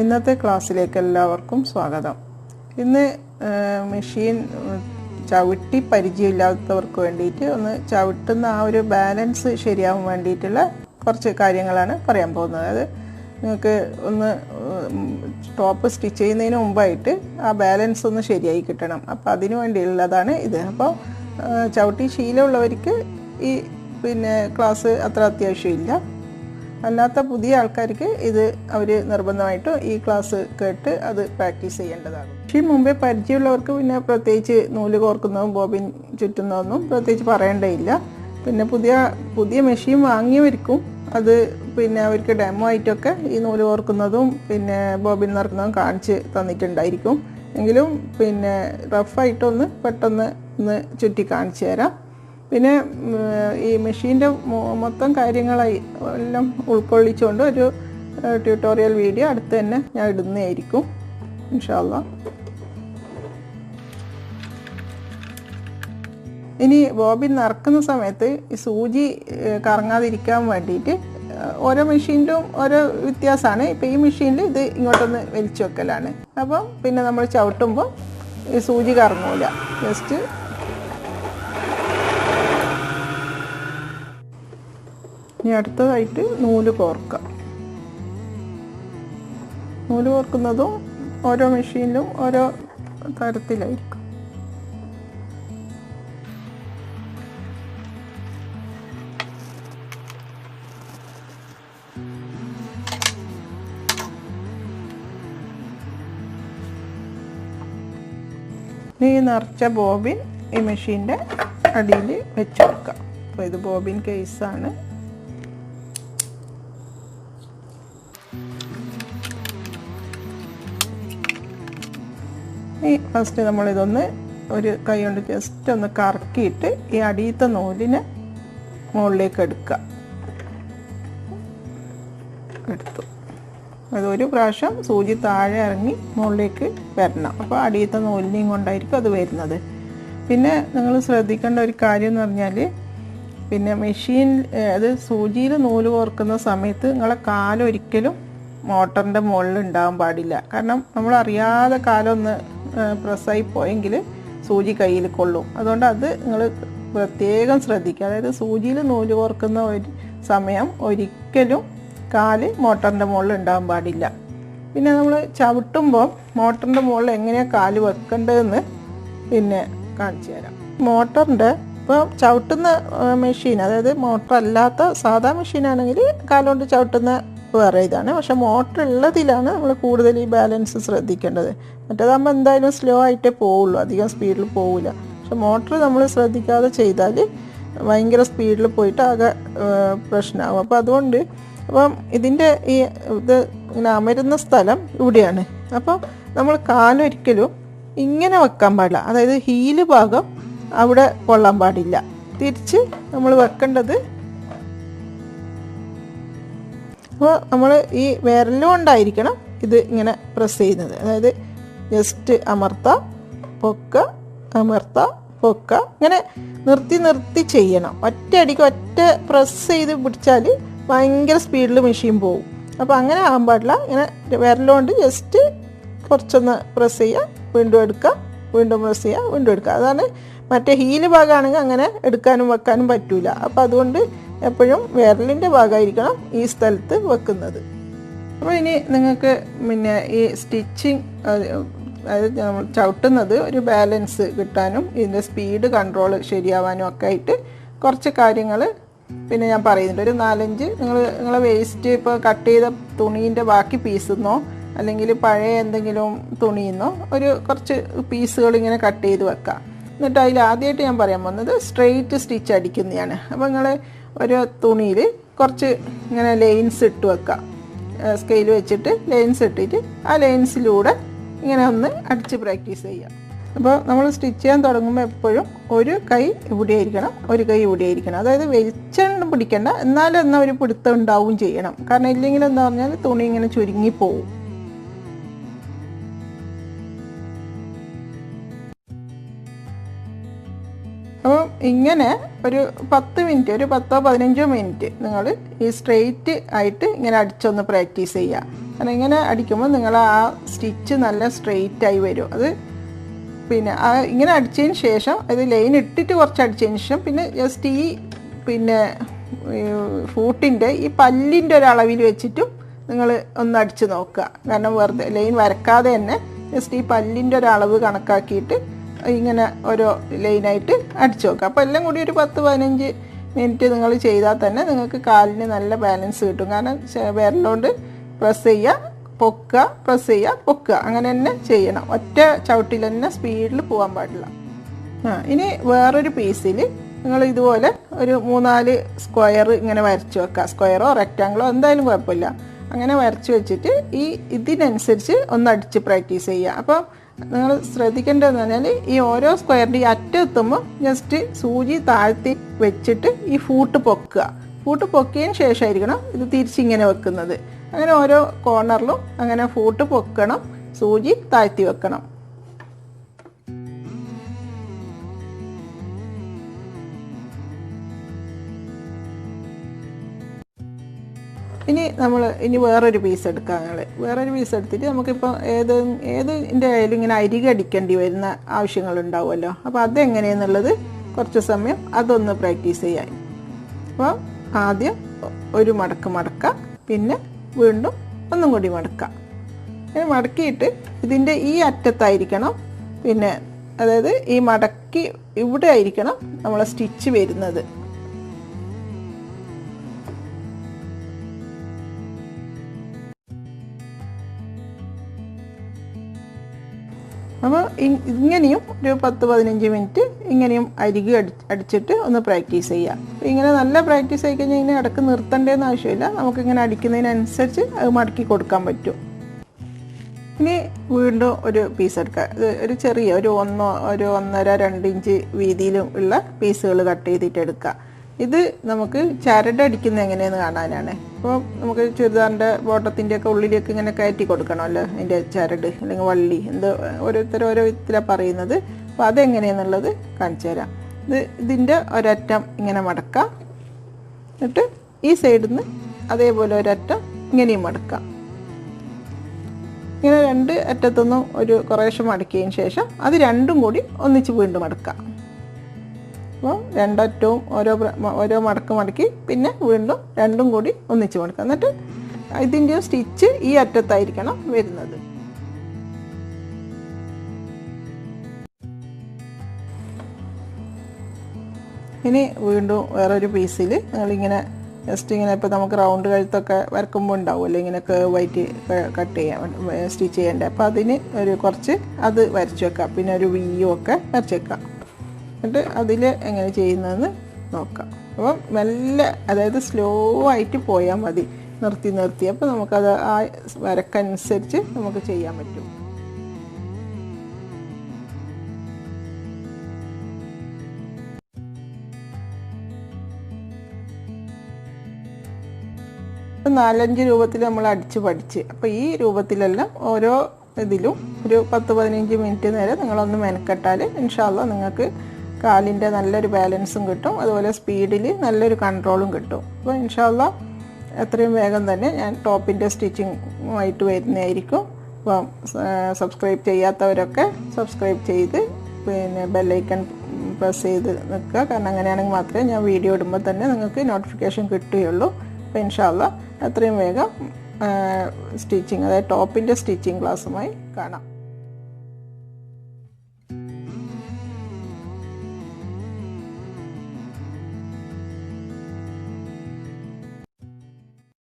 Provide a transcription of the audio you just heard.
ഇന്നത്തെ ക്ലാസ്സിലേക്ക് എല്ലാവർക്കും സ്വാഗതം. ഇന്ന് മെഷീൻ ചവിട്ടി പരിചയമില്ലാത്തവർക്ക് വേണ്ടിയിട്ട് ഒന്ന് ചവിട്ടുന്ന ആ ഒരു ബാലൻസ് ശരിയാവാൻ വേണ്ടിയിട്ടുള്ള കുറച്ച് കാര്യങ്ങളാണ് പറയാൻ പോകുന്നത്. അത് നിങ്ങൾക്ക് ഒന്ന് ടോപ്പ് സ്റ്റിച്ച് ചെയ്യുന്നതിന് മുമ്പായിട്ട് ആ ബാലൻസ് ഒന്ന് ശരിയായി കിട്ടണം. അപ്പോൾ അതിനു വേണ്ടിയുള്ളതാണ് ഇത്. അപ്പോൾ ചവിട്ടി ശീലമുള്ളവർക്ക് ഈ ക്ലാസ് അത്ര അത്യാവശ്യമില്ല. അല്ലാത്ത പുതിയ ആൾക്കാർക്ക് ഇത് അവർ നിർബന്ധമായിട്ടും ഈ ക്ലാസ് കേട്ട് അത് പ്രാക്ടീസ് ചെയ്യേണ്ടതാണ്. മെഷീൻ മുമ്പേ പരിചയമുള്ളവർക്ക് പ്രത്യേകിച്ച് നൂല് കോർക്കുന്നതും ബോബിൻ ചുറ്റുന്നതൊന്നും പ്രത്യേകിച്ച് പറയേണ്ടതില്ല. പുതിയ മെഷീൻ വാങ്ങിയവർക്കും അത് അവർക്ക് ഡെമോ ആയിട്ടൊക്കെ ഈ നൂല് കോർക്കുന്നതും ബോബിൻ നിറക്കുന്നതും കാണിച്ച് തന്നിട്ടുണ്ടായിരിക്കും. എങ്കിലും റഫായിട്ടൊന്ന് പെട്ടെന്ന് ഒന്ന് ചുറ്റി കാണിച്ചു തരാം. ഈ മെഷീൻ്റെ മൊത്തം കാര്യങ്ങളായി എല്ലാം ഉൾക്കൊള്ളിച്ചുകൊണ്ട് ഒരു ട്യൂട്ടോറിയൽ വീഡിയോ അടുത്ത് തന്നെ ഞാൻ ഇടുന്നതായിരിക്കും ഇൻഷാ അല്ലാ. ഇനി ബോബിൻ നിറക്കുന്ന സമയത്ത് ഈ സൂചി കറങ്ങാതിരിക്കാൻ വേണ്ടിയിട്ട് ഓരോ മെഷീനിലും ഓരോ വ്യത്യാസമാണ്. ഇപ്പോൾ ഈ മെഷീനിൽ ഇത് ഇങ്ങോട്ടൊന്ന് വലിച്ചു വെക്കലാണ്. അപ്പം നമ്മൾ ചവിട്ടുമ്പോൾ ഈ സൂചി കറങ്ങൂല. ജസ്റ്റ് ഇനി അടുത്തതായിട്ട് നൂല് കോർക്കാം. നൂല് കോർക്കുന്നതും ഓരോ മെഷീനിലും ഓരോ തരത്തിലായിരിക്കും. ഈ നിറച്ച ബോബിൻ ഈ മെഷീൻ്റെ അടിയിൽ വെച്ച് കൊടുക്കാം. അപ്പോൾ ഇത് ബോബിൻ കേസാണ്. ഫസ്റ്റ് നമ്മളിതൊന്ന് ഒരു കൈ കൊണ്ട് ജസ്റ്റ് ഒന്ന് കറക്കിയിട്ട് ഈ അടിയത്തെ നൂലിനെ മുകളിലേക്ക് എടുത്തു. അതൊരു പ്രാവശ്യം സൂചി താഴെ ഇറങ്ങി മുകളിലേക്ക് വരണം. അപ്പോൾ അടിയത്തെ നൂലിനെയും കൊണ്ടായിരിക്കും അത് വരുന്നത്. നിങ്ങൾ ശ്രദ്ധിക്കേണ്ട ഒരു കാര്യം എന്ന് പറഞ്ഞാൽ മെഷീൻ അത് സൂചിയിൽ നൂല് കോർക്കുന്ന സമയത്ത് നിങ്ങളെ കാലൊരിക്കലും മോട്ടറിൻ്റെ മുകളിൽ ഉണ്ടാകാൻ പാടില്ല. കാരണം നമ്മളറിയാതെ കാലൊന്ന് പ്രസ്സായി പോയെങ്കിൽ സൂചി കയ്യിൽ കൊള്ളും. അതുകൊണ്ട് അത് നിങ്ങൾ പ്രത്യേകം ശ്രദ്ധിക്കുക. അതായത് സൂചിയിൽ നൂല് കോർക്കുന്ന ഒരു സമയം ഒരിക്കലും കാല് മോട്ടറിൻ്റെ മുകളിൽ ഉണ്ടാകാൻ പാടില്ല. നമ്മൾ ചവിട്ടുമ്പോൾ മോട്ടറിൻ്റെ മുകളിൽ എങ്ങനെയാണ് കാല് വെക്കേണ്ടതെന്ന് കാണിച്ചു തരാം. മോട്ടറിൻ്റെ ഇപ്പോൾ ചവിട്ടുന്ന മെഷീൻ, അതായത് മോട്ടർ അല്ലാത്ത സാധാ മെഷീനാണെങ്കിൽ കാലുകൊണ്ട് ചവിട്ടുന്ന വേറെ ഇതാണ്. പക്ഷെ മോട്ടർ ഉള്ളതിലാണ് നമ്മൾ കൂടുതൽ ഈ ബാലൻസ് ശ്രദ്ധിക്കേണ്ടത്. മറ്റേതാകുമ്പോൾ എന്തായാലും സ്ലോ ആയിട്ടേ പോവുള്ളൂ, അധികം സ്പീഡിൽ പോവില്ല. പക്ഷെ മോട്ടർ നമ്മൾ ശ്രദ്ധിക്കാതെ ചെയ്താൽ ഭയങ്കര സ്പീഡിൽ പോയിട്ട് ആകെ പ്രശ്നമാകും. അതുകൊണ്ട് ഇതിൻ്റെ ഇത് ഇങ്ങനെ അമരുന്ന സ്ഥലം ഇവിടെയാണ്. അപ്പോൾ നമ്മൾ കാലൊരിക്കലും ഇങ്ങനെ വെക്കാൻ പാടില്ല. അതായത് ഹീല് ഭാഗം അവിടെ കൊള്ളാൻ പാടില്ല. തിരിച്ച് നമ്മൾ വെക്കേണ്ടത്, അപ്പോൾ നമ്മൾ ഈ വിരലും കൊണ്ടായിരിക്കണം ഇത് ഇങ്ങനെ പ്രസ് ചെയ്യുന്നത്. അതായത് ജസ്റ്റ് അമർത്താം, പൊക്ക, അമർത്താം, പൊക്ക, ഇങ്ങനെ നിർത്തി ചെയ്യണം. ഒറ്റയടിക്ക് ഒറ്റ പ്രസ് ചെയ്ത് പിടിച്ചാൽ ഭയങ്കര സ്പീഡിൽ മെഷീൻ പോകും. അപ്പോൾ അങ്ങനെ ആകാൻ പാടില്ല. ഇങ്ങനെ വിരലുകൊണ്ട് ജസ്റ്റ് കുറച്ചൊന്ന് പ്രസ് ചെയ്യുക, വീണ്ടും എടുക്കുക, വീണ്ടും പ്രസ് ചെയ്യുക, വീണ്ടും എടുക്കുക. അതാണ്. മറ്റേ ഹീല് ഭാഗമാണെങ്കിൽ അങ്ങനെ എടുക്കാനും വെക്കാനും പറ്റില്ല. അപ്പോൾ അതുകൊണ്ട് എപ്പോഴും വിരലിൻ്റെ ഭാഗമായിരിക്കണം ഈ സ്ഥലത്ത് വെക്കുന്നത്. അപ്പോൾ ഇനി നിങ്ങൾക്ക് ഈ സ്റ്റിച്ചിങ്, അതായത് നമ്മൾ ചവിട്ടുന്നത് ഒരു ബാലൻസ് കിട്ടാനും ഇതിൻ്റെ സ്പീഡ് കൺട്രോൾ ശരിയാവാനും ഒക്കെ ആയിട്ട് കുറച്ച് കാര്യങ്ങൾ ഞാൻ പറയുന്നുണ്ട്. ഒരു 4-5 നിങ്ങളെ വേസ്റ്റ് ഇപ്പോൾ കട്ട് ചെയ്ത തുണീൻ്റെ ബാക്കി പീസെന്നോ അല്ലെങ്കിൽ പഴയ എന്തെങ്കിലും തുണിയെന്നോ കുറച്ച് പീസുകൾ ഇങ്ങനെ കട്ട് ചെയ്ത് വെക്കാം. എന്നിട്ട് അതിൽ ആദ്യമായിട്ട് ഞാൻ പറയാൻ പോകുന്നത് സ്ട്രെയിറ്റ് സ്റ്റിച്ച് അടിക്കുന്നതാണ്. അപ്പോൾ നിങ്ങൾ ഒരു തുണിയിൽ കുറച്ച് ഇങ്ങനെ ലൈൻസ് ഇട്ട് വെക്കാം. സ്കെയിൽ വെച്ചിട്ട് ലൈൻസ് ഇട്ടിട്ട് ആ ലൈൻസിലൂടെ ഇങ്ങനെ ഒന്ന് അടിച്ച് പ്രാക്ടീസ് ചെയ്യാം. അപ്പോൾ നമ്മൾ സ്റ്റിച്ച് ചെയ്യാൻ തുടങ്ങുമ്പോൾ എപ്പോഴും ഒരു കൈ ഇവിടെ ആയിരിക്കണം, ഒരു കൈ ഇവിടെ ആയിരിക്കണം. അതായത് വലിച്ചെണ്ണം പിടിക്കേണ്ട, എന്നാലും ഒരു പിടുത്തം ഉണ്ടാവും ചെയ്യണം. കാരണം ഇല്ലെങ്കിൽ എന്താ പറഞ്ഞാൽ തുണി ഇങ്ങനെ ചുരുങ്ങിപ്പോവും. അപ്പം ഇങ്ങനെ ഒരു 10 മിനിറ്റ്, ഒരു 10-15 മിനിറ്റ് നിങ്ങൾ ഈ സ്ട്രെയിറ്റ് ആയിട്ട് ഇങ്ങനെ അടിച്ചൊന്ന് പ്രാക്ടീസ് ചെയ്യുക. കാരണം ഇങ്ങനെ അടിക്കുമ്പോൾ നിങ്ങൾ ആ സ്റ്റിച്ച് നല്ല സ്ട്രെയിറ്റ് ആയി വരും. അത് പിന്നെ ഇങ്ങനെ അടിച്ചതിന് ശേഷം അത് ലൈൻ ഇട്ടിട്ട് കുറച്ച് അടിച്ചതിന് ശേഷം പിന്നെ ജസ്റ്റ് ഈ പിന്നെ ഫൂട്ടിൻ്റെ ഈ പല്ലിൻ്റെ ഒരളവിൽ വെച്ചിട്ടും നിങ്ങൾ ഒന്ന് അടിച്ച് നോക്കുക. കാരണം വെറുതെ ലൈൻ വരക്കാതെ തന്നെ ജസ്റ്റ് ഈ പല്ലിൻ്റെ ഒരളവ് കണക്കാക്കിയിട്ട് ഇങ്ങനെ ഓരോ ലൈനായിട്ട് അടിച്ചു നോക്കുക. അപ്പോൾ എല്ലാം കൂടി ഒരു 10-15 മിനിറ്റ് നിങ്ങൾ ചെയ്താൽ തന്നെ നിങ്ങൾക്ക് കാലിന് നല്ല ബാലൻസ് കിട്ടും. കാരണം വിരലുകൊണ്ട് പ്രസ് ചെയ്യുക, പൊക്കുക, പ്രസ് ചെയ്യുക, പൊക്കുക, അങ്ങനെ തന്നെ ചെയ്യണം. ഒറ്റ ചവിട്ടിൽ തന്നെ സ്പീഡിൽ പോകാൻ പാടില്ല. ഇനി വേറൊരു പീസിൽ നിങ്ങൾ ഇതുപോലെ ഒരു 3-4 സ്ക്വയർ ഇങ്ങനെ വരച്ച് വെക്കുക. സ്ക്വയറോ റെക്റ്റാങ്കിളോ എന്തായാലും കുഴപ്പമില്ല. അങ്ങനെ വരച്ച് വെച്ചിട്ട് ഇതിനനുസരിച്ച് ഒന്ന് അടിച്ച് പ്രാക്ടീസ് ചെയ്യുക. അപ്പോൾ നിങ്ങൾ ശ്രദ്ധിക്കേണ്ടതെന്ന് പറഞ്ഞാൽ ഈ ഓരോ സ്ക്വയറിൻ്റെ ഈ അറ്റം എത്തുമ്പോൾ ജസ്റ്റ് സൂചി താഴ്ത്തി വെച്ചിട്ട് ഈ ഫൂട്ട് പൊക്കുക. ഫൂട്ട് പൊക്കിയതിന് ശേഷമായിരിക്കണം ഇത് തിരിച്ചിങ്ങനെ വെക്കുന്നത്. അങ്ങനെ ഓരോ കോർണറിലും അങ്ങനെ ഫൂട്ട് പൊക്കണം, സൂചി താഴ്ത്തി വെക്കണം. ഇനി വേറൊരു പീസ് എടുക്കാം. വേറൊരു പീസ് എടുത്തിട്ട് നമുക്കിപ്പോൾ ഏതിൻ്റെ ആയാലും ഇങ്ങനെ അരികടിക്കേണ്ടി വരുന്ന ആവശ്യങ്ങളുണ്ടാവുമല്ലോ. അപ്പോൾ അതെങ്ങനെയെന്നുള്ളത് കുറച്ച് സമയം അതൊന്ന് പ്രാക്ടീസ് ചെയ്യാൻ. അപ്പോൾ ആദ്യം ഒരു മടക്കുക, പിന്നെ വീണ്ടും ഒന്നും കൂടി മടക്കുക. ഇങ്ങനെ മടക്കിയിട്ട് ഇതിൻ്റെ ഈ അറ്റത്തായിരിക്കണം, പിന്നെ അതായത് ഈ മടക്കി ഇവിടെ ആയിരിക്കണം നമ്മളെ സ്റ്റിച്ച് വരുന്നത്. അപ്പോൾ ഇങ്ങനെയും ഒരു 10-15 മിനിറ്റ് ഇങ്ങനെയും അരികെ അടിച്ചിട്ട് ഒന്ന് പ്രാക്ടീസ് ചെയ്യാം. ഇങ്ങനെ നല്ല പ്രാക്ടീസ് ആയി കഴിഞ്ഞാൽ ഇങ്ങനെ ഇടയ്ക്ക് നിർത്തേണ്ടതെന്ന് ആവശ്യമില്ല. നമുക്കിങ്ങനെ അടിക്കുന്നതിനനുസരിച്ച് അത് മടക്കി കൊടുക്കാൻ പറ്റും. ഇനി വീണ്ടും ഒരു പീസ് എടുക്കുക. ഇത് ഒരു ചെറിയ ഒരു 1.5-2 ഇഞ്ച് വീതിയിലും ഉള്ള പീസുകൾ കട്ട് ചെയ്തിട്ട് എടുക്കുക. ഇത് നമുക്ക് ചരട് അടിക്കുന്നത് എങ്ങനെയെന്ന് കാണാനാണ്. അപ്പോൾ നമുക്ക് ചുരിദാറിൻ്റെ ബോട്ടത്തിൻ്റെയൊക്കെ ഉള്ളിലേക്ക് ഇങ്ങനെ കയറ്റി കൊടുക്കണമല്ലോ അതിൻ്റെ ചരട് അല്ലെങ്കിൽ വള്ളി, ഓരോരുത്തർ ഓരോ വിധത്തിലാണ് പറയുന്നത്. അപ്പോൾ അതെങ്ങനെയാണെന്നുള്ളത് കാണിച്ചു തരാം. ഇതിൻ്റെ ഒരറ്റം ഇങ്ങനെ മടക്കാം, എന്നിട്ട് ഈ സൈഡിൽ നിന്ന് അതേപോലെ ഒരറ്റം ഇങ്ങനെയും മടക്കാം. ഇങ്ങനെ 2 അറ്റത്തൊന്നും ഒരു കുറേശ്ശെ മടക്കിയതിന് ശേഷം അത് രണ്ടും കൂടി ഒന്നിച്ച് വീണ്ടും മടക്കാം. അപ്പോൾ 2 അറ്റവും ഓരോ മടക്കി പിന്നെ വീണ്ടും രണ്ടും കൂടി ഒന്നിച്ച് മടക്കുക. എന്നിട്ട് ഇതിൻ്റെ സ്റ്റിച്ച് ഈ അറ്റത്തായിരിക്കണം വരുന്നത്. ഇനി വീണ്ടും വേറൊരു പീസിൽ നിങ്ങളിങ്ങനെ ജസ്റ്റ് ഇങ്ങനെ ഇപ്പോൾ നമുക്ക് റൗണ്ട് കഴുത്തൊക്കെ വരക്കുമ്പോൾ ഉണ്ടാവുമല്ലോ ഇങ്ങനെ കേർവായിട്ട് കട്ട് ചെയ്യാൻ സ്റ്റിച്ച് ചെയ്യേണ്ടത്. അപ്പോൾ അതിന് ഒരു കുറച്ച് അത് വരച്ച് വെക്കാം, പിന്നെ ഒരു വീയും ഒക്കെ വരച്ച് വെക്കാം. എന്നിട്ട് അതിൽ എങ്ങനെ ചെയ്യുന്നതെന്ന് നോക്കാം. അപ്പം മെല്ലെ, അതായത് സ്ലോ ആയിട്ട് പോയാൽ മതി, നിർത്തി. അപ്പോൾ നമുക്കത് ആ വരക്കനുസരിച്ച് നമുക്ക് ചെയ്യാൻ പറ്റും. ഇപ്പം 4-5 രൂപത്തിൽ നമ്മൾ അടിച്ച് പഠിച്ച്. അപ്പോൾ ഈ രൂപത്തിലെല്ലാം ഓരോ ഇതിലും ഒരു 10-15 മിനിറ്റ് നേരം നിങ്ങളൊന്ന് മെനക്കെട്ടാൽ ഇൻഷാ അല്ലാഹ് നിങ്ങൾക്ക് കാലിൻ്റെ നല്ലൊരു ബാലൻസും കിട്ടും, അതുപോലെ സ്പീഡിൽ നല്ലൊരു കൺട്രോളും കിട്ടും. അപ്പോൾ ഇൻഷാ അല്ലാഹ് എത്രയും വേഗം തന്നെ ഞാൻ ടോപ്പിൻ്റെ സ്റ്റിച്ചിങ്ങുമായിട്ട് വരുന്നതായിരിക്കും. അപ്പം സബ്സ്ക്രൈബ് ചെയ്യാത്തവരൊക്കെ സബ്സ്ക്രൈബ് ചെയ്ത് പിന്നെ ബെല്ലൈക്കൺ പ്രസ് ചെയ്ത് നിൽക്കുക. കാരണം അങ്ങനെയാണെങ്കിൽ മാത്രമേ ഞാൻ വീഡിയോ ഇടുമ്പോൾ തന്നെ നിങ്ങൾക്ക് നോട്ടിഫിക്കേഷൻ കിട്ടുകയുള്ളൂ. അപ്പോൾ ഇൻഷാ അല്ലാഹ് എത്രയും വേഗം സ്റ്റിച്ചിങ്, അതായത് ടോപ്പിൻ്റെ സ്റ്റിച്ചിങ് ക്ലാസ്സുമായി കാണാം.